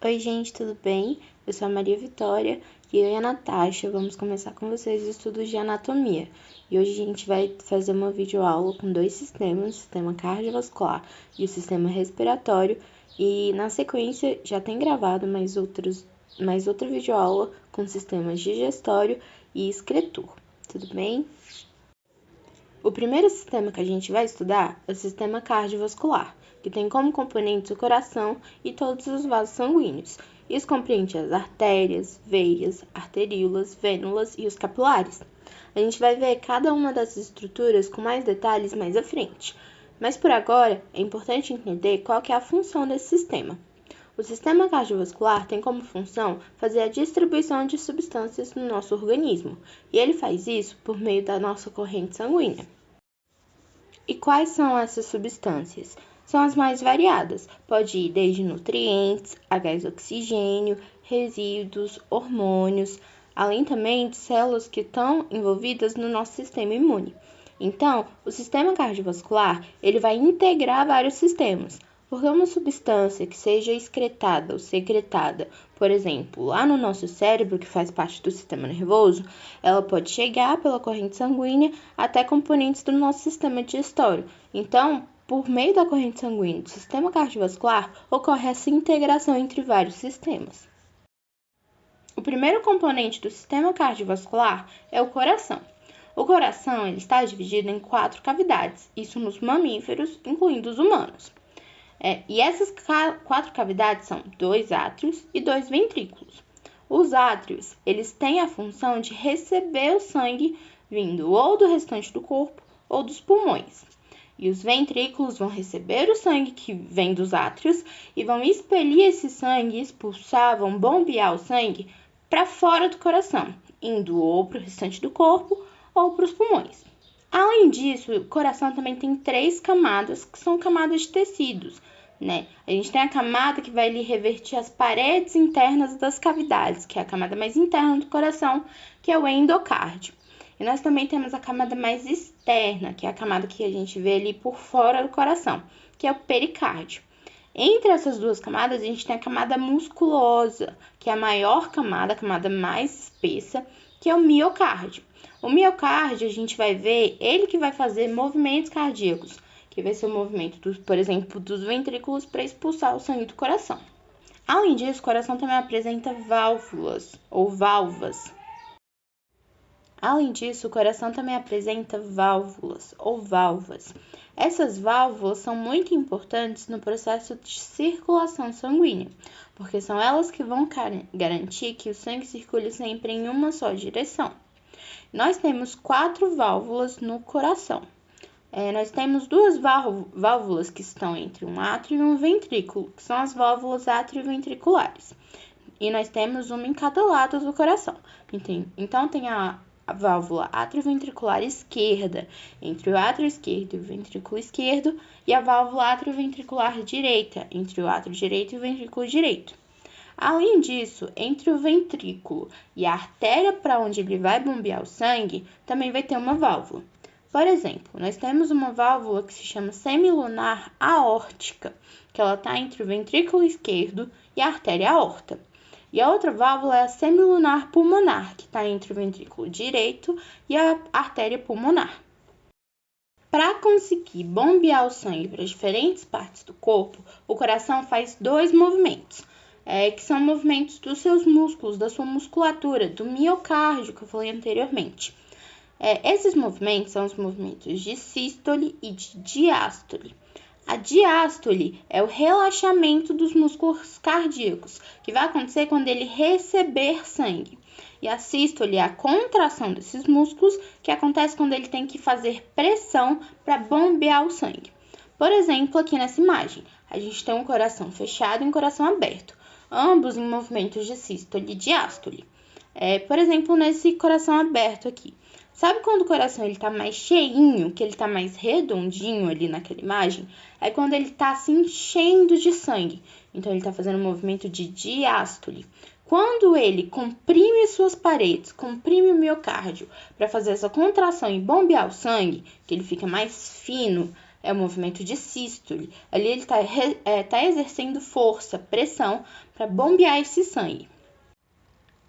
Oi, gente, tudo bem? Eu sou a Maria Vitória e eu e a Natasha vamos começar com vocês os estudos de anatomia. E hoje a gente vai fazer uma videoaula com dois sistemas, o sistema cardiovascular e o sistema respiratório. E na sequência já tem gravado mais outra videoaula com sistemas digestório e excretor. Tudo bem? O primeiro sistema que a gente vai estudar é o sistema cardiovascular, que tem como componentes o coração e todos os vasos sanguíneos. Isso compreende as artérias, veias, arteríolas, vênulas e os capilares. A gente vai ver cada uma dessas estruturas com mais detalhes mais à frente. Mas por agora, é importante entender qual que é a função desse sistema. O sistema cardiovascular tem como função fazer a distribuição de substâncias no nosso organismo, e ele faz isso por meio da nossa corrente sanguínea. E quais são essas substâncias? São as mais variadas, pode ir desde nutrientes, a gás oxigênio, resíduos, hormônios, além também de células que estão envolvidas no nosso sistema imune. Então, o sistema cardiovascular, ele vai integrar vários sistemas, porque uma substância que seja excretada ou secretada, por exemplo, lá no nosso cérebro, que faz parte do sistema nervoso, ela pode chegar pela corrente sanguínea até componentes do nosso sistema digestório. Então, por meio da corrente sanguínea do sistema cardiovascular, ocorre essa integração entre vários sistemas. O primeiro componente do sistema cardiovascular é o coração. O coração ele está dividido em 4 cavidades, isso nos mamíferos, incluindo os humanos. E essas 4 cavidades são 2 átrios e 2 ventrículos. Os átrios, eles têm a função de receber o sangue vindo ou do restante do corpo ou dos pulmões. E os ventrículos vão receber o sangue que vem dos átrios e vão expelir esse sangue, expulsar, vão bombear o sangue para fora do coração, indo ou para o restante do corpo ou para os pulmões. Além disso, o coração também tem 3 camadas, que são camadas de tecidos, né? A gente tem a camada que vai ali revertir as paredes internas das cavidades, que é a camada mais interna do coração, que é o endocárdio. E nós também temos a camada mais externa, que é a camada que a gente vê ali por fora do coração, que é o pericárdio. Entre essas duas camadas, a gente tem a camada musculosa, que é a maior camada, a camada mais espessa, que é o miocárdio. O miocárdio, a gente vai ver ele que vai fazer movimentos cardíacos, que vai ser o movimento, por exemplo, dos ventrículos para expulsar o sangue do coração. Além disso, o coração também apresenta válvulas ou valvas. Essas válvulas são muito importantes no processo de circulação sanguínea, porque são elas que vão garantir que o sangue circule sempre em uma só direção. Nós temos 4 válvulas no coração. Nós temos 2 válvulas que estão entre um átrio e um ventrículo, que são as válvulas atrioventriculares. E nós temos uma em cada lado do coração. Então, tem a válvula atrioventricular esquerda, entre o átrio esquerdo e o ventrículo esquerdo, e a válvula atrioventricular direita, entre o átrio direito e o ventrículo direito. Além disso, entre o ventrículo e a artéria para onde ele vai bombear o sangue, também vai ter uma válvula. Por exemplo, nós temos uma válvula que se chama semilunar aórtica, que ela está entre o ventrículo esquerdo e a artéria aorta. E a outra válvula é a semilunar pulmonar, que está entre o ventrículo direito e a artéria pulmonar. Para conseguir bombear o sangue para diferentes partes do corpo, o coração faz 2 movimentos, que são movimentos dos seus músculos, da sua musculatura, do miocárdio, que eu falei anteriormente. Esses movimentos são os movimentos de sístole e de diástole. A diástole é o relaxamento dos músculos cardíacos, que vai acontecer quando ele receber sangue. E a sístole é a contração desses músculos, que acontece quando ele tem que fazer pressão para bombear o sangue. Por exemplo, aqui nessa imagem, a gente tem um coração fechado e um coração aberto, ambos em movimentos de sístole e diástole. Por exemplo, nesse coração aberto aqui. Sabe quando o coração está mais cheinho, que ele está mais redondinho ali naquela imagem? É quando ele está se enchendo de sangue. Então, ele está fazendo um movimento de diástole. Quando ele comprime suas paredes, comprime o miocárdio para fazer essa contração e bombear o sangue, que ele fica mais fino, é o movimento de sístole. Ali ele tá exercendo força, pressão para bombear esse sangue.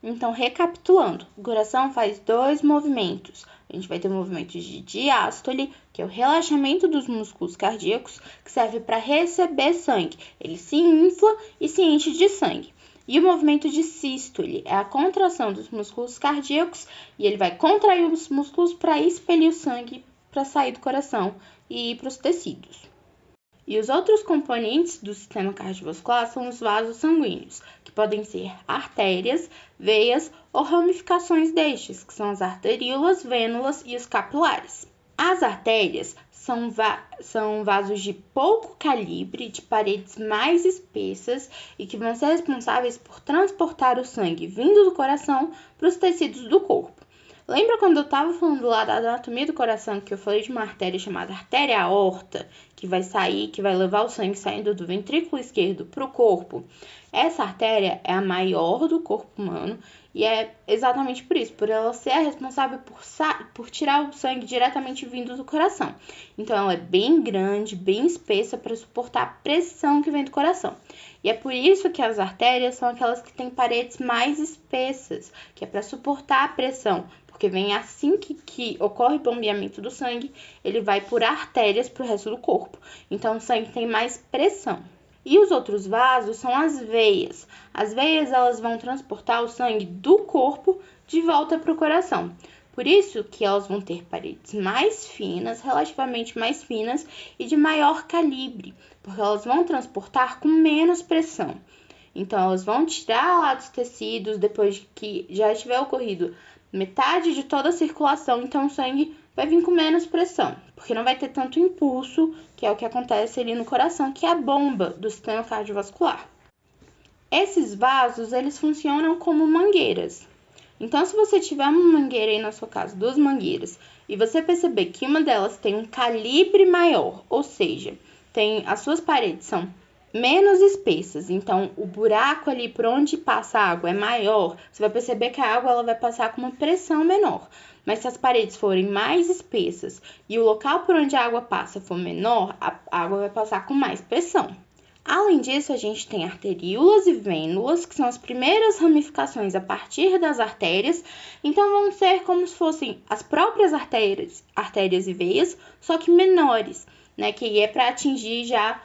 Então, recapitulando, o coração faz 2 movimentos. A gente vai ter o movimento de diástole, que é o relaxamento dos músculos cardíacos, que serve para receber sangue. Ele se infla e se enche de sangue. E o movimento de sístole é a contração dos músculos cardíacos e ele vai contrair os músculos para expelir o sangue para sair do coração e ir para os tecidos. E os outros componentes do sistema cardiovascular são os vasos sanguíneos, que podem ser artérias, veias ou ramificações destes, que são as arteríolas, vênulas e os capilares. As artérias são vasos de pouco calibre, de paredes mais espessas e que vão ser responsáveis por transportar o sangue vindo do coração para os tecidos do corpo. Lembra quando eu estava falando lá da anatomia do coração, que eu falei de uma artéria chamada artéria aorta, que vai levar o sangue saindo do ventrículo esquerdo para o corpo? Essa artéria é a maior do corpo humano e é exatamente por isso, por ela ser a responsável por tirar o sangue diretamente vindo do coração. Então, ela é bem grande, bem espessa para suportar a pressão que vem do coração. E é por isso que as artérias são aquelas que têm paredes mais espessas, que é para suportar a pressão. Porque vem assim que ocorre o bombeamento do sangue, ele vai por artérias para o resto do corpo. Então, o sangue tem mais pressão. E os outros vasos são as veias. As veias, elas vão transportar o sangue do corpo de volta para o coração. Por isso que elas vão ter paredes mais finas, relativamente mais finas e de maior calibre, porque elas vão transportar com menos pressão. Então, elas vão tirar lá dos tecidos depois que já tiver ocorrido metade de toda a circulação, então o sangue vai vir com menos pressão, porque não vai ter tanto impulso, que é o que acontece ali no coração, que é a bomba do sistema cardiovascular. Esses vasos, eles funcionam como mangueiras. Então, se você tiver uma mangueira aí na sua casa, 2 mangueiras, e você perceber que uma delas tem um calibre maior, ou seja, as suas paredes são menos espessas, então o buraco ali por onde passa a água é maior, você vai perceber que a água ela vai passar com uma pressão menor. Mas se as paredes forem mais espessas e o local por onde a água passa for menor, a água vai passar com mais pressão. Além disso, a gente tem arteríolas e vênulas, que são as primeiras ramificações a partir das artérias, então vão ser como se fossem as próprias artérias e veias, só que menores, né, que é para atingir já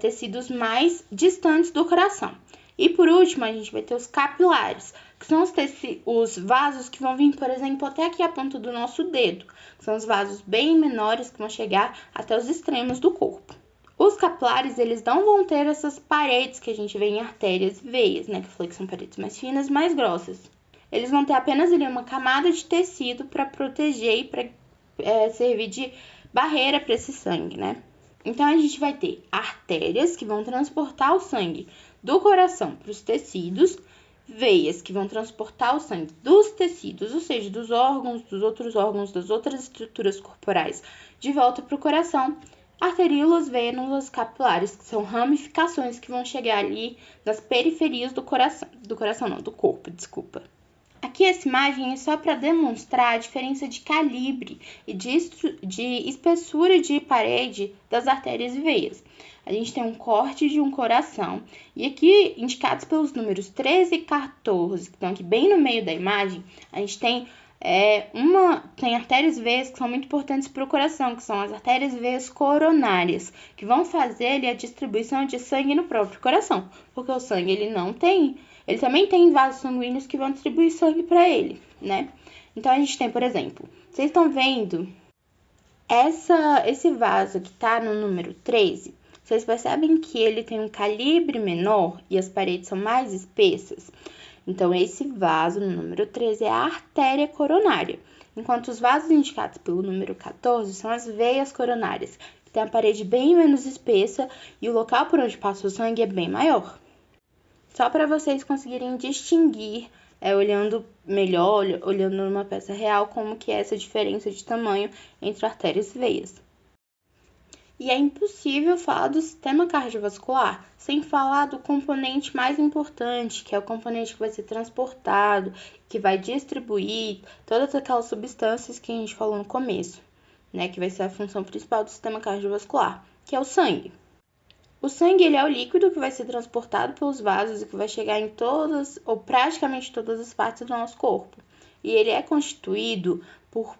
tecidos mais distantes do coração. E por último, a gente vai ter os capilares, que são os vasos que vão vir, por exemplo, até aqui a ponta do nosso dedo, que são os vasos bem menores que vão chegar até os extremos do corpo. Os capilares, eles não vão ter essas paredes que a gente vê em artérias e veias, né, que eu falei que são paredes mais finas, mais grossas. Eles vão ter apenas ali uma camada de tecido para proteger e para servir de barreira para esse sangue, né? Então, a gente vai ter artérias que vão transportar o sangue do coração para os tecidos, veias que vão transportar o sangue dos tecidos, ou seja, dos órgãos, dos outros órgãos, das outras estruturas corporais, de volta para o coração, arteríolas, vênulas, capilares, que são ramificações que vão chegar ali nas periferias do corpo, desculpa. Aqui essa imagem é só para demonstrar a diferença de calibre e de espessura de parede das artérias e veias. A gente tem um corte de um coração e aqui, indicados pelos números 13 e 14, que estão aqui bem no meio da imagem, a gente tem artérias e veias que são muito importantes para o coração, que são as artérias e veias coronárias, que vão fazer ali a distribuição de sangue no próprio coração, porque o sangue ele também tem vasos sanguíneos que vão distribuir sangue para ele, né? Então, a gente tem, por exemplo, vocês estão vendo esse vaso que está no número 13, vocês percebem que ele tem um calibre menor e as paredes são mais espessas? Então, esse vaso no número 13 é a artéria coronária, enquanto os vasos indicados pelo número 14 são as veias coronárias, que tem a parede bem menos espessa e o local por onde passa o sangue é bem maior. Só para vocês conseguirem distinguir, olhando melhor, olhando numa peça real, como que é essa diferença de tamanho entre artérias e veias. E é impossível falar do sistema cardiovascular sem falar do componente mais importante, que é o componente que vai ser transportado, que vai distribuir todas aquelas substâncias que a gente falou no começo, né, que vai ser a função principal do sistema cardiovascular, que é o sangue. O sangue, ele é o líquido que vai ser transportado pelos vasos e que vai chegar em todas, ou praticamente todas as partes do nosso corpo. E ele é constituído por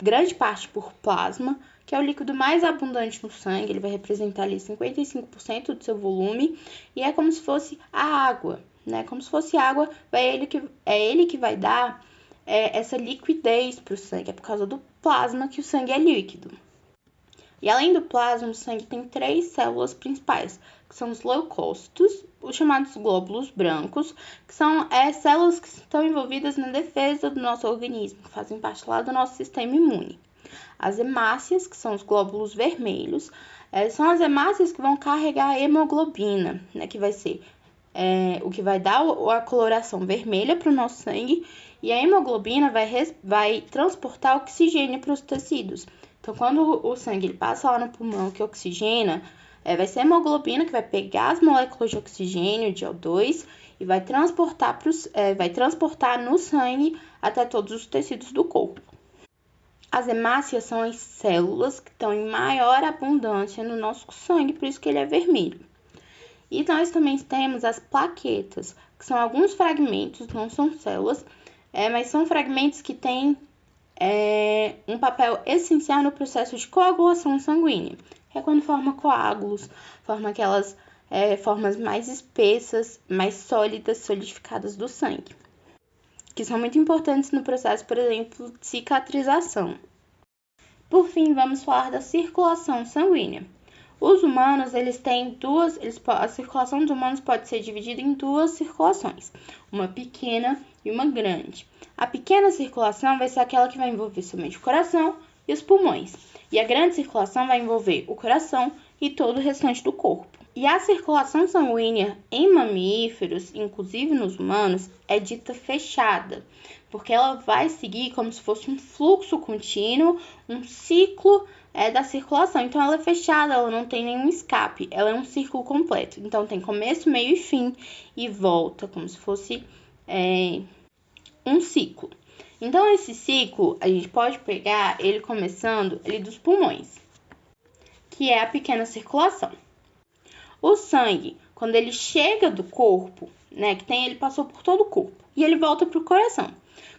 grande parte por plasma, que é o líquido mais abundante no sangue. Ele vai representar ali 55% do seu volume, e é como se fosse a água, né? Como se fosse água, é ele que vai dar essa liquidez para o sangue, é por causa do plasma que o sangue é líquido. E além do plasma, o sangue tem 3 células principais, que são os leucócitos, os chamados glóbulos brancos, que são células que estão envolvidas na defesa do nosso organismo, que fazem parte lá do nosso sistema imune. As hemácias, que são os glóbulos vermelhos, são as hemácias que vão carregar a hemoglobina, né, que vai ser o que vai dar a coloração vermelha para o nosso sangue, e a hemoglobina vai transportar oxigênio para os tecidos. Então, quando o sangue passa lá no pulmão que oxigena, vai ser a hemoglobina que vai pegar as moléculas de oxigênio, de O2, e vai transportar no sangue até todos os tecidos do corpo. As hemácias são as células que estão em maior abundância no nosso sangue, por isso que ele é vermelho. E nós também temos as plaquetas, que são alguns fragmentos, não são células, mas são fragmentos que têm um papel essencial no processo de coagulação sanguínea, que é quando forma coágulos, forma aquelas formas mais espessas, mais sólidas, solidificadas do sangue, que são muito importantes no processo, por exemplo, de cicatrização. Por fim, vamos falar da circulação sanguínea. Os humanos, a circulação dos humanos pode ser dividida em 2 circulações, uma pequena e uma grande. A pequena circulação vai ser aquela que vai envolver somente o coração e os pulmões, e a grande circulação vai envolver o coração e todo o restante do corpo. E a circulação sanguínea em mamíferos, inclusive nos humanos, é dita fechada, porque ela vai seguir como se fosse um fluxo contínuo, um ciclo da circulação. Então, ela é fechada, ela não tem nenhum escape, ela é um círculo completo. Então, tem começo, meio e fim, e volta, como se fosse um ciclo. Então, esse ciclo, a gente pode pegar ele começando ali dos pulmões, que é a pequena circulação. O sangue, quando ele chega do corpo, né, ele passou por todo o corpo, e ele volta para o coração.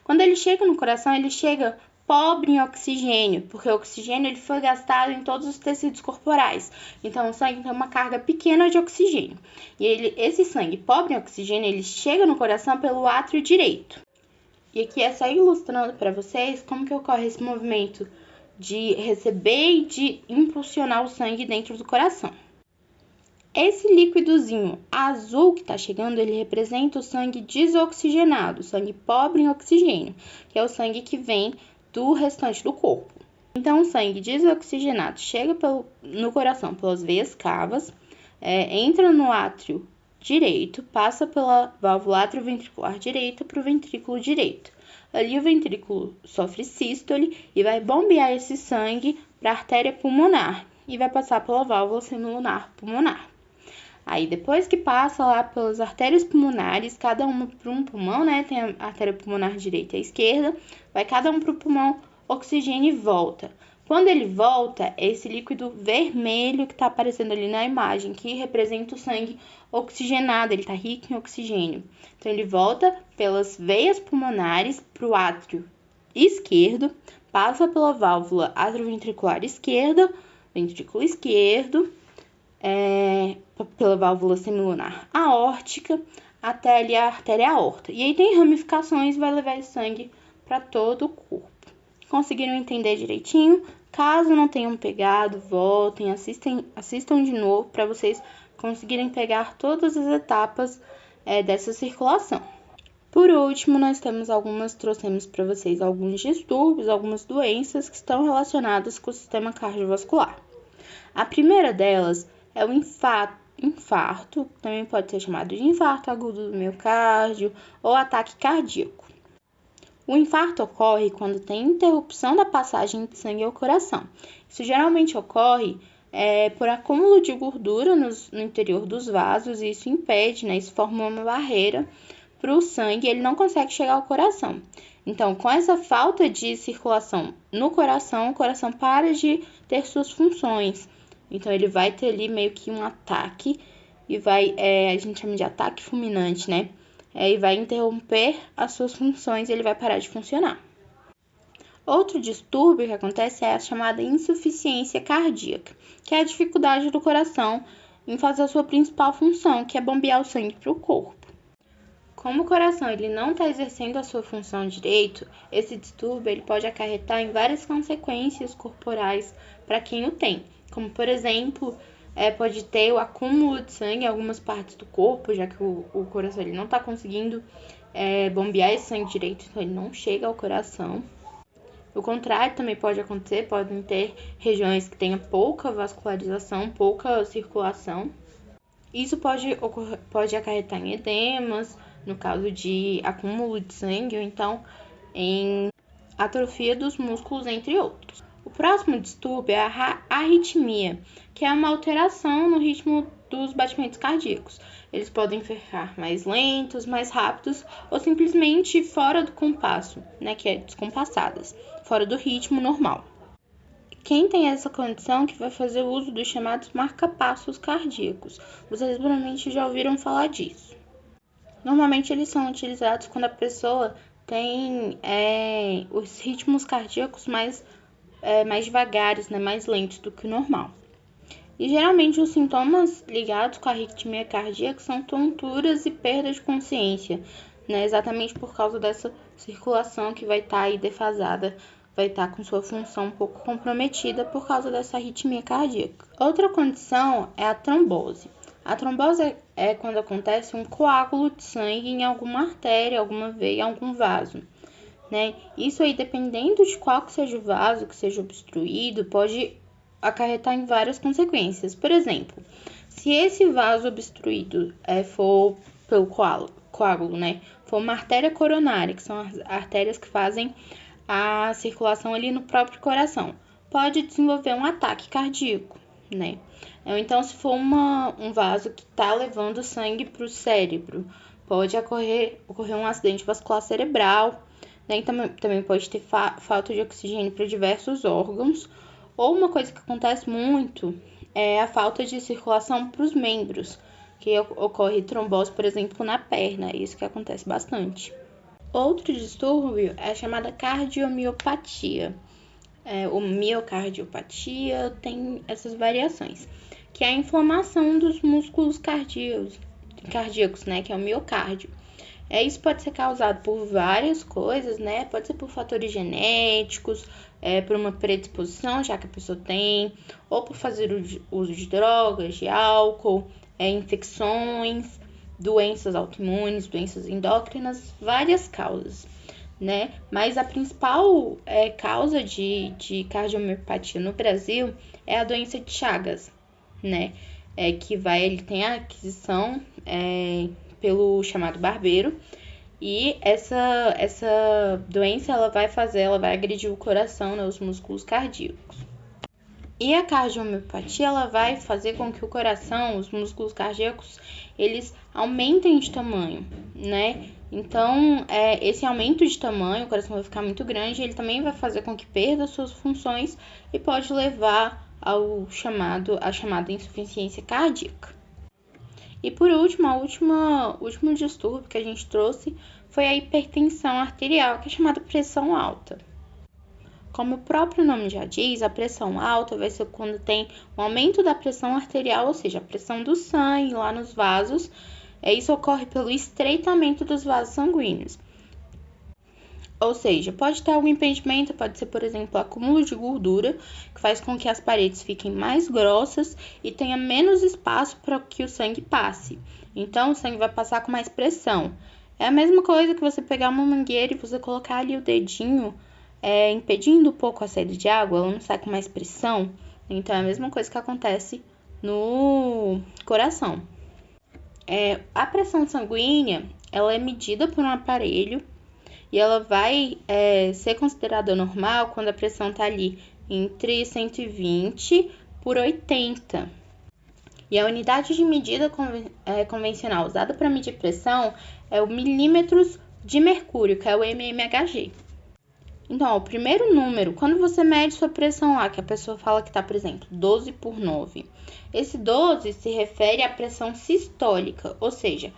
Quando ele chega no coração, ele chega pobre em oxigênio, porque o oxigênio ele foi gastado em todos os tecidos corporais. Então, o sangue tem uma carga pequena de oxigênio. E esse sangue pobre em oxigênio, ele chega no coração pelo átrio direito. E aqui é só ilustrando para vocês como que ocorre esse movimento de receber e de impulsionar o sangue dentro do coração. Esse líquidozinho azul que está chegando, ele representa o sangue desoxigenado, o sangue pobre em oxigênio, que é o sangue que vem do restante do corpo. Então, o sangue desoxigenado chega no coração pelas veias cavas, entra no átrio direito, passa pela válvula atrioventricular direita para o ventrículo direito. Ali o ventrículo sofre sístole e vai bombear esse sangue para a artéria pulmonar e vai passar pela válvula semilunar pulmonar. Aí, depois que passa lá pelas artérias pulmonares, cada uma para um pulmão, né? Tem a artéria pulmonar direita e a esquerda, vai cada um para o pulmão, oxigênio e volta. Quando ele volta, é esse líquido vermelho que está aparecendo ali na imagem, que representa o sangue oxigenado, ele está rico em oxigênio. Então, ele volta pelas veias pulmonares para o átrio esquerdo, passa pela válvula atrioventricular esquerda, ventrículo esquerdo, pela válvula semilunar aórtica, até ali a artéria aorta. E aí tem ramificações, vai levar esse sangue para todo o corpo. Conseguiram entender direitinho? Caso não tenham pegado, voltem, assistam de novo para vocês conseguirem pegar todas as etapas dessa circulação. Por último, nós trouxemos para vocês alguns distúrbios, algumas doenças que estão relacionadas com o sistema cardiovascular. A primeira delas é o infarto, também pode ser chamado de infarto agudo do miocárdio ou ataque cardíaco. O infarto ocorre quando tem interrupção da passagem de sangue ao coração. Isso geralmente ocorre por acúmulo de gordura no interior dos vasos, e isso impede, né? Isso forma uma barreira para o sangue, ele não consegue chegar ao coração. Então, com essa falta de circulação no coração, o coração para de ter suas funções. Então, ele vai ter ali meio que um ataque e vai, a gente chama de ataque fulminante, né? E vai interromper as suas funções e ele vai parar de funcionar. Outro distúrbio que acontece é a chamada insuficiência cardíaca, que é a dificuldade do coração em fazer a sua principal função, que é bombear o sangue para o corpo. Como o coração ele não está exercendo a sua função direito, esse distúrbio ele pode acarretar em várias consequências corporais para quem o tem, como por exemplo, pode ter o acúmulo de sangue em algumas partes do corpo, já que o coração ele não está conseguindo bombear esse sangue direito, então ele não chega ao coração. O contrário também pode acontecer, podem ter regiões que tenham pouca vascularização, pouca circulação. Isso pode acarretar em edemas, no caso de acúmulo de sangue, ou então em atrofia dos músculos, entre outros. O próximo distúrbio é a arritmia, que é uma alteração no ritmo dos batimentos cardíacos. Eles podem ficar mais lentos, mais rápidos ou simplesmente fora do compasso, né, que é descompassadas, fora do ritmo normal. Quem tem essa condição que vai fazer uso dos chamados marca-passos cardíacos. Vocês provavelmente já ouviram falar disso. Normalmente eles são utilizados quando a pessoa tem os ritmos cardíacos mais devagares, né, mais lentos do que o normal. E geralmente os sintomas ligados com a arritmia cardíaca são tonturas e perda de consciência, né, exatamente por causa dessa circulação que vai estar aí defasada, vai estar com sua função um pouco comprometida por causa dessa arritmia cardíaca. Outra condição é a trombose. A trombose é quando acontece um coágulo de sangue em alguma artéria, alguma veia, algum vaso, né? Isso aí, dependendo de qual que seja o vaso que seja obstruído, pode acarretar em várias consequências. Por exemplo, se esse vaso obstruído for pelo coágulo, né, for uma artéria coronária, que são as artérias que fazem a circulação ali no próprio coração, pode desenvolver um ataque cardíaco, né? Então, se for um vaso que está levando sangue para o cérebro, pode ocorrer um acidente vascular cerebral, né? E também pode ter falta de oxigênio para diversos órgãos, ou uma coisa que acontece muito é a falta de circulação para os membros, que ocorre trombose, por exemplo, na perna, isso que acontece bastante. Outro distúrbio é a chamada cardiomiopatia. O miocardiopatia tem essas variações, que é a inflamação dos músculos cardíacos, né, que é o miocárdio. Isso pode ser causado por várias coisas, né? Pode ser por fatores genéticos, por uma predisposição já que a pessoa tem, ou por fazer uso de drogas, de álcool, infecções, doenças autoimunes, doenças endócrinas, várias causas, né? Mas a principal causa de cardiomiopatia no Brasil é a doença de Chagas, né? Ele tem a aquisição pelo chamado barbeiro, e essa doença ela vai agredir o coração, né, os músculos cardíacos. E a cardiomiopatia ela vai fazer com que o coração, os músculos cardíacos, eles aumentem de tamanho, né? Então, esse aumento de tamanho, o coração vai ficar muito grande, ele também vai fazer com que perda suas funções e pode levar à chamada insuficiência cardíaca. E por último, o último distúrbio que a gente trouxe foi a hipertensão arterial, que é chamada pressão alta. Como o próprio nome já diz, a pressão alta vai ser quando tem um aumento da pressão arterial, ou seja, a pressão do sangue lá nos vasos. Isso ocorre pelo estreitamento dos vasos sanguíneos. Ou seja, pode ter algum impedimento, pode ser, por exemplo, acúmulo de gordura, que faz com que as paredes fiquem mais grossas e tenha menos espaço para que o sangue passe. Então, o sangue vai passar com mais pressão. É a mesma coisa que você pegar uma mangueira e você colocar ali o dedinho, impedindo um pouco a saída de água, ela não sai com mais pressão. Então, é a mesma coisa que acontece no coração. A pressão sanguínea, ela é medida por um aparelho, e ela vai ser considerada normal quando a pressão está ali entre 120 por 80. E a unidade de medida convencional usada para medir pressão é o milímetros de mercúrio, que é o mmHg. Então, o primeiro número, quando você mede sua pressão lá, que a pessoa fala que está, por exemplo, 12 por 9, esse 12 se refere à pressão sistólica, ou seja,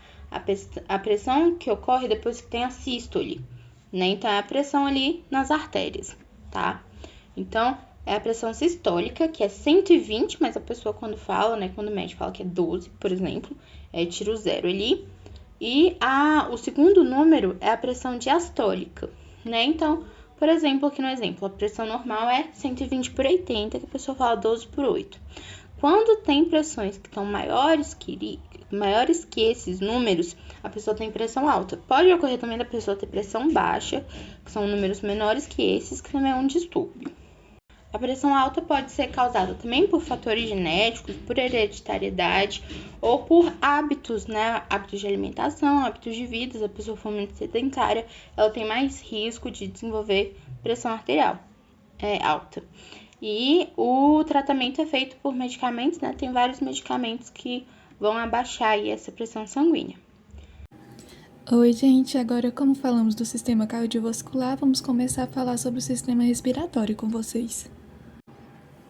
a pressão que ocorre depois que tem a sístole, né? Então, é a pressão ali nas artérias, tá? Então, é a pressão sistólica, que é 120, mas a pessoa quando fala, né, quando mede, fala que é 12, por exemplo, tira o zero ali. E o segundo número é a pressão diastólica, né? Então, por exemplo, aqui no exemplo, a pressão normal é 120 por 80, que a pessoa fala 12 por 8. Quando tem pressões que estão maiores que esses números, a pessoa tem pressão alta. Pode ocorrer também da pessoa ter pressão baixa, que são números menores que esses, que também é um distúrbio. A pressão alta pode ser causada também por fatores genéticos, por hereditariedade ou por hábitos, né? Hábitos de alimentação, hábitos de vida. Se a pessoa for muito sedentária, ela tem mais risco de desenvolver pressão arterial alta. E o tratamento é feito por medicamentos, né? Tem vários medicamentos que vão abaixar aí essa pressão sanguínea. Oi, gente. Agora, como falamos do sistema cardiovascular, vamos começar a falar sobre o sistema respiratório com vocês.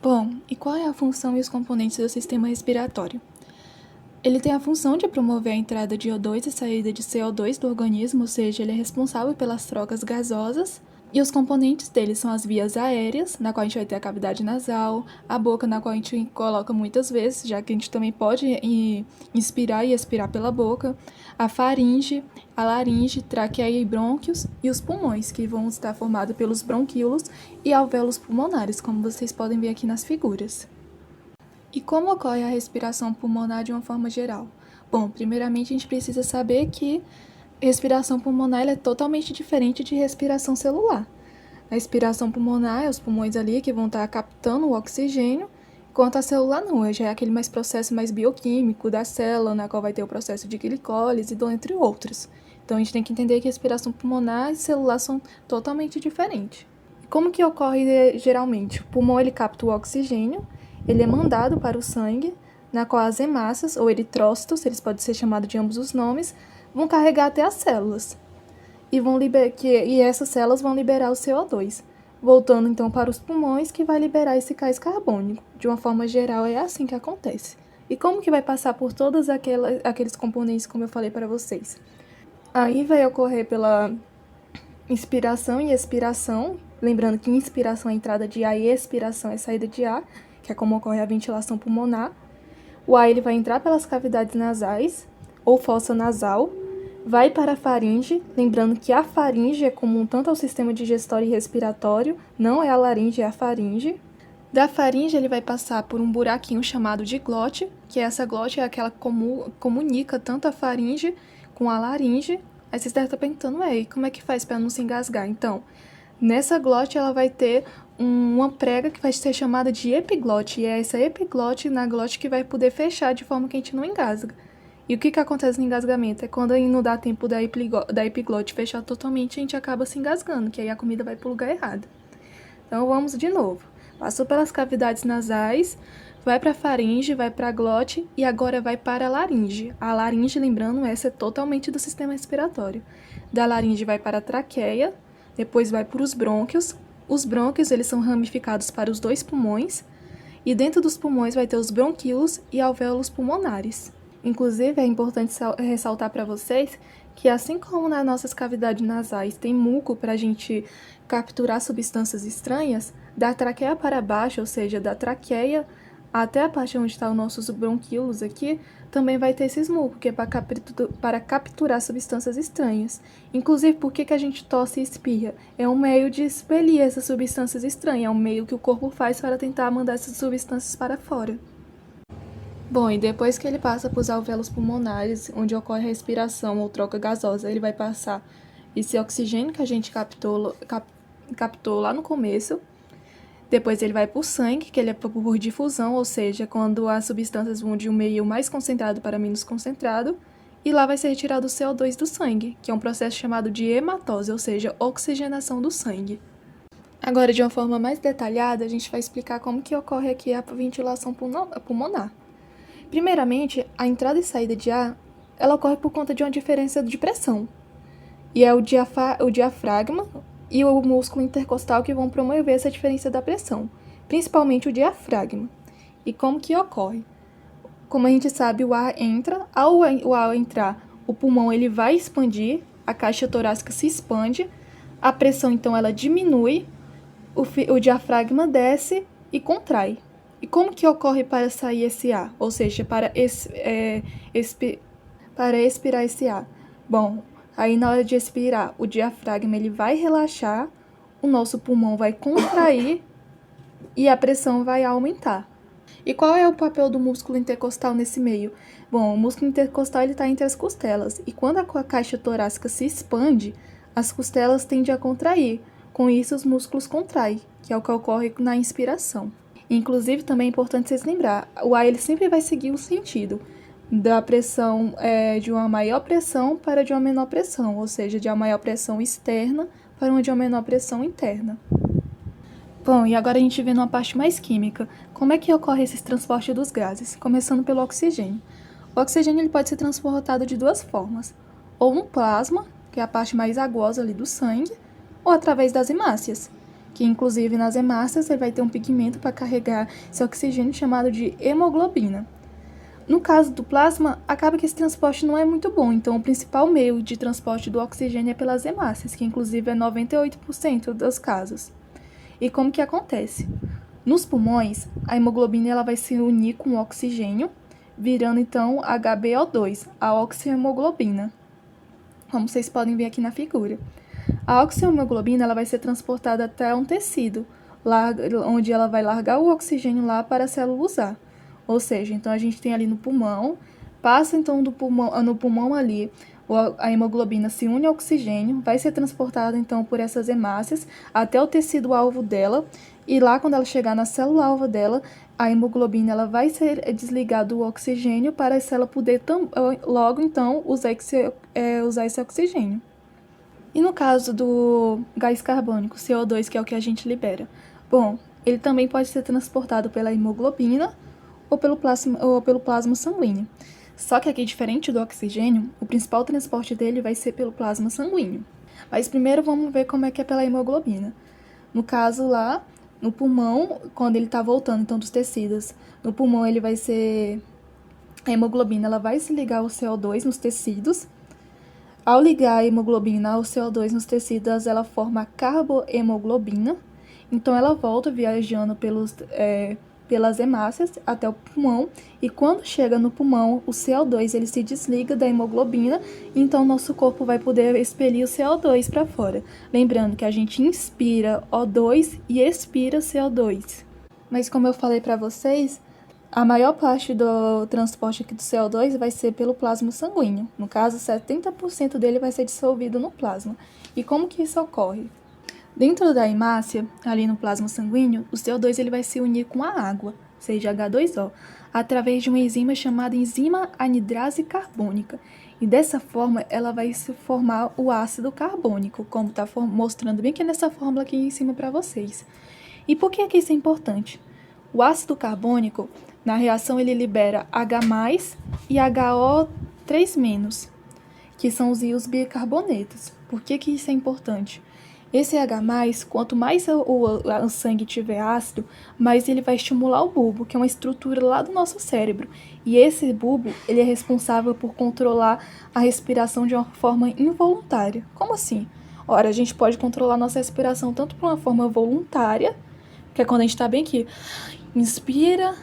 Bom, e qual é a função e os componentes do sistema respiratório? Ele tem a função de promover a entrada de O2 e saída de CO2 do organismo, ou seja, ele é responsável pelas trocas gasosas. E os componentes dele são as vias aéreas, na qual a gente vai ter a cavidade nasal, a boca, na qual a gente coloca muitas vezes, já que a gente também pode inspirar e expirar pela boca, a faringe, a laringe, traqueia e brônquios, e os pulmões, que vão estar formados pelos bronquíolos e alvéolos pulmonares, como vocês podem ver aqui nas figuras. E como ocorre a respiração pulmonar de uma forma geral? Bom, primeiramente a gente precisa saber que respiração pulmonar é totalmente diferente de respiração celular. A respiração pulmonar é os pulmões ali que vão estar captando o oxigênio, enquanto a celular não, já é aquele processo mais bioquímico da célula, na qual vai ter o processo de glicólise, entre outros. Então a gente tem que entender que respiração pulmonar e celular são totalmente diferentes. E como que ocorre geralmente? O pulmão ele capta o oxigênio, ele é mandado para o sangue, na qual as hemácias ou eritrócitos, eles podem ser chamados de ambos os nomes, vão carregar até as células e essas células vão liberar o CO2, voltando então para os pulmões que vai liberar esse gás carbônico. De uma forma geral é assim que acontece. E como que vai passar por todos aqueles componentes como eu falei para vocês? Aí vai ocorrer pela inspiração e expiração, lembrando que inspiração é a entrada de ar e expiração é a saída de ar, que é como ocorre a ventilação pulmonar. O ar ele vai entrar pelas cavidades nasais ou fossa nasal, vai para a faringe, lembrando que a faringe é comum tanto ao sistema digestório e respiratório, não é a laringe, é a faringe. Da faringe ele vai passar por um buraquinho chamado de glote, que essa glote é aquela que comunica tanto a faringe com a laringe. Aí vocês devem estar perguntando, como é que faz para não se engasgar? Então, nessa glote ela vai ter uma prega que vai ser chamada de epiglote, e é essa epiglote na glote que vai poder fechar de forma que a gente não engasga. E o que acontece no engasgamento? É quando não dá tempo da epiglote fechar totalmente, a gente acaba se engasgando, que aí a comida vai para o lugar errado. Então vamos de novo. Passou pelas cavidades nasais, vai para a faringe, vai para a glote e agora vai para a laringe. A laringe, lembrando, essa é totalmente do sistema respiratório. Da laringe vai para a traqueia, depois vai para os brônquios. Os brônquios eles são ramificados para os 2 pulmões e dentro dos pulmões vai ter os bronquíolos e alvéolos pulmonares. Inclusive, é importante ressaltar para vocês que assim como nas nossas cavidades nasais tem muco para a gente capturar substâncias estranhas, da traqueia para baixo, ou seja, da traqueia até a parte onde estão os nossos bronquíolos aqui, também vai ter esses mucos, que é para capturar substâncias estranhas. Inclusive, por que a gente tosse e espirra? É um meio de expelir essas substâncias estranhas, é um meio que o corpo faz para tentar mandar essas substâncias para fora. Bom, e depois que ele passa para os alvéolos pulmonares, onde ocorre a respiração ou troca gasosa, ele vai passar esse oxigênio que a gente captou lá no começo. Depois ele vai para o sangue, que ele é por difusão, ou seja, quando as substâncias vão de um meio mais concentrado para menos concentrado. E lá vai ser retirado o CO2 do sangue, que é um processo chamado de hematose, ou seja, oxigenação do sangue. Agora, de uma forma mais detalhada, a gente vai explicar como que ocorre aqui a ventilação pulmonar. Primeiramente, a entrada e saída de ar, ela ocorre por conta de uma diferença de pressão. E é o diafragma e o músculo intercostal que vão promover essa diferença da pressão, principalmente o diafragma. E como que ocorre? Como a gente sabe, o ar entra, ao o ar entrar, o pulmão ele vai expandir, a caixa torácica se expande, a pressão então ela diminui, o diafragma desce e contrai. E como que ocorre para sair esse ar? Ou seja, para expirar esse ar? Bom, aí na hora de expirar, o diafragma ele vai relaxar, o nosso pulmão vai contrair e a pressão vai aumentar. E qual é o papel do músculo intercostal nesse meio? Bom, o músculo intercostal está entre as costelas, e quando a caixa torácica se expande, as costelas tendem a contrair. Com isso, os músculos contraem, que é o que ocorre na inspiração. Inclusive, também é importante vocês lembrar, o ar ele sempre vai seguir o sentido da pressão, de uma maior pressão para de uma menor pressão, ou seja, de uma maior pressão externa para uma de uma menor pressão interna. Bom, e agora a gente vê numa parte mais química, como é que ocorre esse transporte dos gases, começando pelo oxigênio. O oxigênio ele pode ser transportado de duas formas, ou no plasma, que é a parte mais aguosa ali do sangue, ou através das hemácias, que inclusive nas hemácias ele vai ter um pigmento para carregar esse oxigênio chamado de hemoglobina. No caso do plasma, acaba que esse transporte não é muito bom, então o principal meio de transporte do oxigênio é pelas hemácias, que inclusive é 98% dos casos. E como que acontece? Nos pulmões, a hemoglobina ela vai se unir com o oxigênio, virando então HbO2, a oxihemoglobina, como vocês podem ver aqui na figura. A oxihemoglobina ela vai ser transportada até um tecido, onde ela vai largar o oxigênio lá para a célula usar. Ou seja, então a gente tem ali no pulmão, passa então no pulmão ali, a hemoglobina se une ao oxigênio, vai ser transportada então por essas hemácias até o tecido alvo dela, e lá quando ela chegar na célula alvo dela, a hemoglobina ela vai ser desligada do oxigênio para a célula poder logo então usar esse oxigênio. E no caso do gás carbônico, CO2, que é o que a gente libera? Bom, ele também pode ser transportado pela hemoglobina ou pelo plasma sanguíneo. Só que aqui, diferente do oxigênio, o principal transporte dele vai ser pelo plasma sanguíneo. Mas primeiro vamos ver como é que é pela hemoglobina. No caso lá, no pulmão, quando ele está voltando então dos tecidos, no pulmão ele vai ser... A hemoglobina ela vai se ligar ao CO2 nos tecidos. Ao ligar a hemoglobina ao CO2 nos tecidos, ela forma a carbohemoglobina. Então ela volta viajando pelas hemácias até o pulmão, e quando chega no pulmão, o CO2 ele se desliga da hemoglobina, então nosso corpo vai poder expelir o CO2 para fora. Lembrando que a gente inspira O2 e expira CO2. Mas como eu falei para vocês, a maior parte do transporte aqui do CO2 vai ser pelo plasma sanguíneo. No caso, 70% dele vai ser dissolvido no plasma. E como que isso ocorre? Dentro da hemácia, ali no plasma sanguíneo, o CO2 ele vai se unir com a água, seja H2O, através de uma enzima chamada enzima anidrase carbônica. E dessa forma, ela vai se formar o ácido carbônico, como está mostrando bem aqui nessa fórmula aqui em cima para vocês. E por que isso é importante? O ácido carbônico, na reação, ele libera H+, e HO3-, que são os íons bicarbonetos. Por que isso é importante? Esse H+, quanto mais o sangue tiver ácido, mais ele vai estimular o bulbo, que é uma estrutura lá do nosso cérebro. E esse bulbo, ele é responsável por controlar a respiração de uma forma involuntária. Como assim? Ora, a gente pode controlar nossa respiração tanto por uma forma voluntária, que é quando a gente está bem aqui, inspira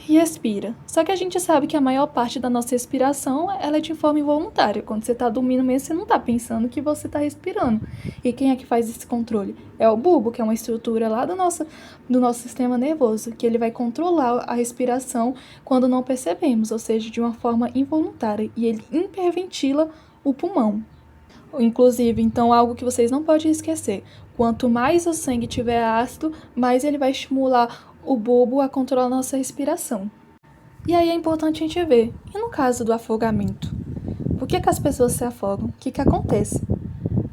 e expira. Só que a gente sabe que a maior parte da nossa respiração ela é de forma involuntária. Quando você está dormindo mesmo, você não está pensando que você está respirando. E quem é que faz esse controle? É o bulbo, que é uma estrutura lá do nosso sistema nervoso, que ele vai controlar a respiração quando não percebemos, ou seja, de uma forma involuntária. E ele hiperventila o pulmão. Inclusive, então, algo que vocês não podem esquecer. Quanto mais o sangue tiver ácido, mais ele vai estimular o bulbo a controlar a nossa respiração. E aí é importante a gente ver, e no caso do afogamento? Por que as pessoas se afogam? O que acontece?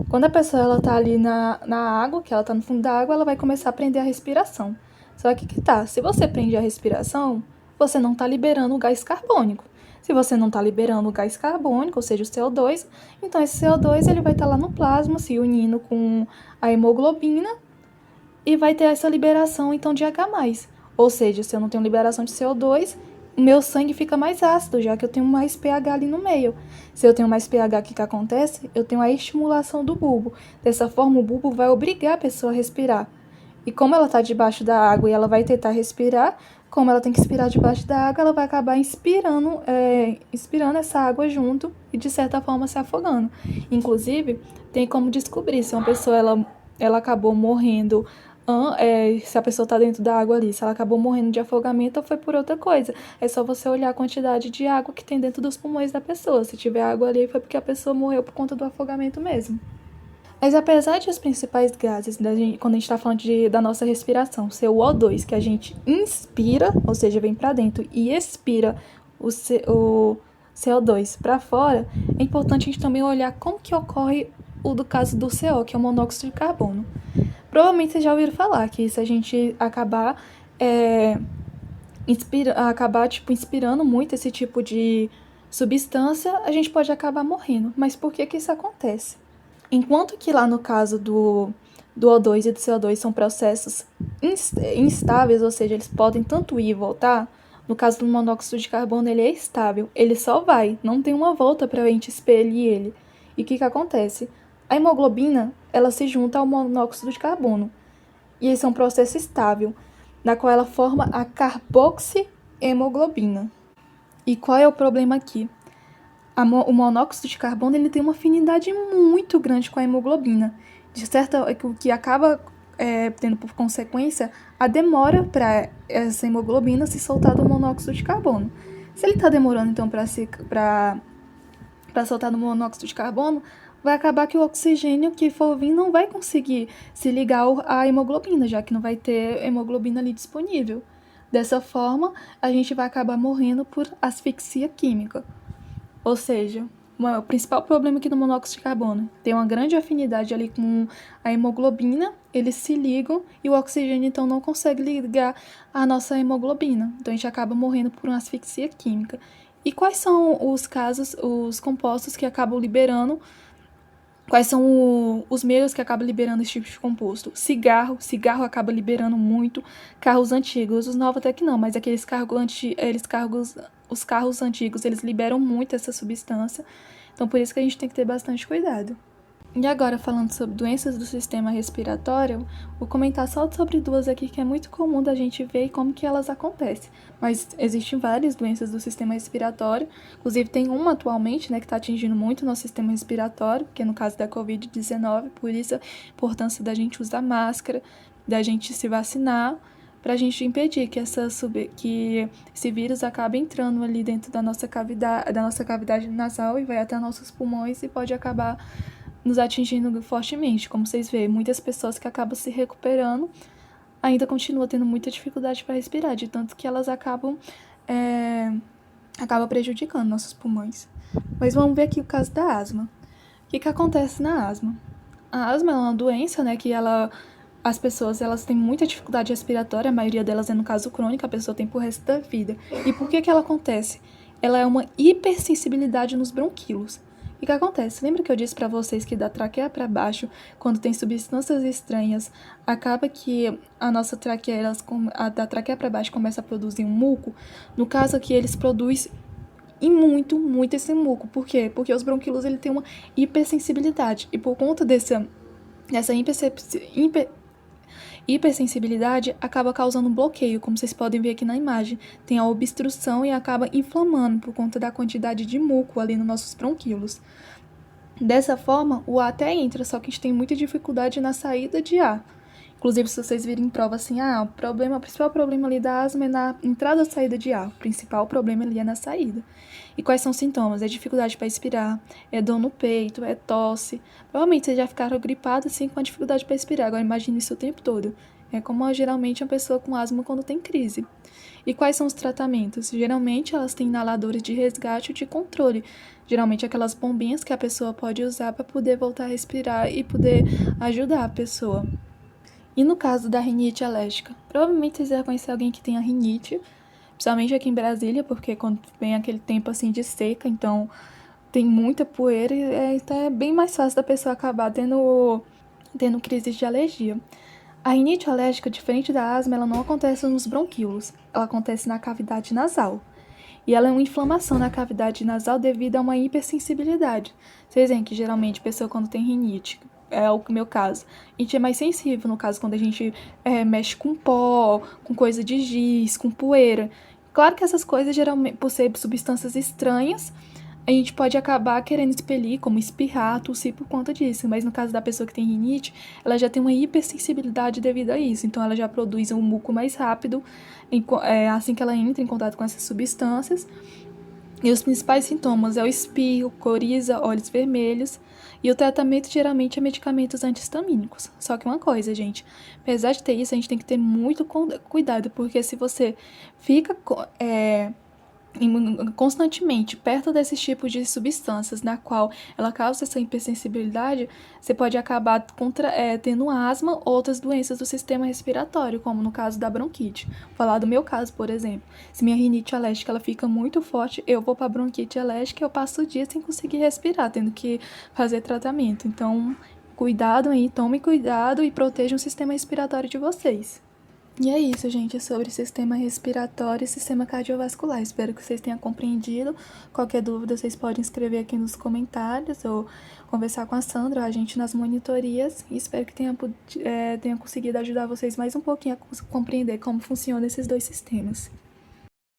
Quando a pessoa está ali na água, que ela está no fundo da água, ela vai começar a prender a respiração. Só que se você prende a respiração, você não está liberando o gás carbônico. Se você não está liberando o gás carbônico, ou seja, o CO2, então esse CO2 ele vai estar lá no plasma se unindo com a hemoglobina e vai ter essa liberação então de H+. Ou seja, se eu não tenho liberação de CO2, o meu sangue fica mais ácido, já que eu tenho mais pH ali no meio. Se eu tenho mais pH, o que acontece? Eu tenho a estimulação do bulbo. Dessa forma, o bulbo vai obrigar a pessoa a respirar. E como ela está debaixo da água e ela vai tentar respirar, como ela tem que expirar debaixo da água, ela vai acabar inspirando essa água junto e, de certa forma, se afogando. Inclusive, tem como descobrir se uma pessoa ela acabou morrendo, se a pessoa está dentro da água ali, se ela acabou morrendo de afogamento ou foi por outra coisa. É só você olhar a quantidade de água que tem dentro dos pulmões da pessoa. Se tiver água ali, foi porque a pessoa morreu por conta do afogamento mesmo. Mas apesar de os principais gases, quando a gente está falando da nossa respiração, ser o O2, que a gente inspira, ou seja, vem para dentro, e expira o CO2 para fora, é importante a gente também olhar como que ocorre o do caso do CO, que é o monóxido de carbono. Provavelmente vocês já ouviram falar que se a gente acabar inspirando muito esse tipo de substância, a gente pode acabar morrendo. Mas por que isso acontece? Enquanto que lá no caso do O2 e do CO2 são processos instáveis, ou seja, eles podem tanto ir e voltar, no caso do monóxido de carbono ele é estável, ele só vai, não tem uma volta para a gente expelir ele. E o que acontece? A hemoglobina, ela se junta ao monóxido de carbono, e esse é um processo estável, na qual ela forma a carboxihemoglobina. E qual é o problema aqui? O monóxido de carbono ele tem uma afinidade muito grande com a hemoglobina, o que acaba tendo por consequência a demora para essa hemoglobina se soltar do monóxido de carbono. Se ele está demorando então para soltar do monóxido de carbono, vai acabar que o oxigênio que for vir não vai conseguir se ligar à hemoglobina, já que não vai ter hemoglobina ali disponível. Dessa forma, a gente vai acabar morrendo por asfixia química. Ou seja, o principal problema aqui do monóxido de carbono tem uma grande afinidade ali com a hemoglobina, eles se ligam e o oxigênio então não consegue ligar a nossa hemoglobina. Então a gente acaba morrendo por uma asfixia química. E quais são os compostos que acabam liberando? Quais são os meios que acabam liberando esse tipo de composto? Cigarro acaba liberando muito. Carros antigos, os novos até que não, mas aqueles os carros antigos, eles liberam muito essa substância. Então, por isso que a gente tem que ter bastante cuidado. E agora, falando sobre doenças do sistema respiratório, vou comentar só sobre duas aqui que é muito comum da gente ver e como que elas acontecem. Mas existem várias doenças do sistema respiratório, inclusive tem uma atualmente, né, que está atingindo muito o nosso sistema respiratório, que é no caso da Covid-19, por isso a importância da gente usar máscara, da gente se vacinar, para a gente impedir que esse vírus acabe entrando ali dentro da nossa cavidade nasal e vai até nossos pulmões e pode acabar nos atingindo fortemente. Como vocês veem, muitas pessoas que acabam se recuperando ainda continuam tendo muita dificuldade para respirar, de tanto que elas acabam prejudicando nossos pulmões. Mas vamos ver aqui o caso da asma. O que acontece na asma? A asma é uma doença, né, que as pessoas elas têm muita dificuldade respiratória, a maioria delas é no caso crônica, a pessoa tem pro resto da vida. E por que ela acontece? Ela é uma hipersensibilidade nos bronquíolos. O que acontece? Lembra que eu disse para vocês que da traqueia para baixo, quando tem substâncias estranhas, acaba que a nossa traqueia, da traqueia para baixo começa a produzir um muco? No caso aqui, eles produzem muito esse muco. Por quê? Porque os bronquíolos ele tem uma hipersensibilidade. E por conta dessa hipersensibilidade acaba causando um bloqueio, como vocês podem ver aqui na imagem. Tem a obstrução e acaba inflamando por conta da quantidade de muco ali nos nossos bronquíolos. Dessa forma, o ar até entra, só que a gente tem muita dificuldade na saída de ar. Inclusive, se vocês virem em prova assim, o principal problema ali da asma é na entrada ou saída de ar. O principal problema ali é na saída. E quais são os sintomas? É dificuldade para respirar, é dor no peito, é tosse. Provavelmente vocês já ficaram gripados assim com a dificuldade para respirar. Agora imagine isso o tempo todo. É como geralmente uma pessoa com asma quando tem crise. E quais são os tratamentos? Geralmente elas têm inaladores de resgate ou de controle. Geralmente aquelas bombinhas que a pessoa pode usar para poder voltar a respirar e poder ajudar a pessoa. E no caso da rinite alérgica? Provavelmente vocês já conhecer alguém que tenha rinite, principalmente aqui em Brasília, porque quando vem aquele tempo assim de seca, então tem muita poeira e então é bem mais fácil da pessoa acabar tendo crises de alergia. A rinite alérgica, diferente da asma, ela não acontece nos bronquíolos, ela acontece na cavidade nasal. E ela é uma inflamação na cavidade nasal devido a uma hipersensibilidade. Vocês veem que geralmente a pessoa quando tem rinite, é o meu caso, a gente é mais sensível, no caso quando a gente mexe com pó, com coisa de giz, com poeira. Claro que essas coisas, geralmente, por ser substâncias estranhas, a gente pode acabar querendo expelir, como espirrar, tossir por conta disso. Mas no caso da pessoa que tem rinite, ela já tem uma hipersensibilidade devido a isso. Então ela já produz um muco mais rápido assim que ela entra em contato com essas substâncias. E os principais sintomas é o espirro, coriza, olhos vermelhos. E o tratamento geralmente é medicamentos anti-histamínicos. Só que uma coisa, gente, apesar de ter isso, a gente tem que ter muito cuidado, porque se você fica constantemente perto desses tipos de substâncias na qual ela causa essa hipersensibilidade, você pode acabar tendo asma ou outras doenças do sistema respiratório, como no caso da bronquite. Vou falar do meu caso, por exemplo. Se minha rinite alérgica ela fica muito forte, eu vou para bronquite alérgica e eu passo o dia sem conseguir respirar, tendo que fazer tratamento. Então, cuidado aí, tome cuidado e protejam o sistema respiratório de vocês. E é isso, gente, sobre sistema respiratório e sistema cardiovascular. Espero que vocês tenham compreendido. Qualquer dúvida, vocês podem escrever aqui nos comentários ou conversar com a Sandra, a gente nas monitorias. E espero que tenha conseguido ajudar vocês mais um pouquinho a compreender como funcionam esses dois sistemas.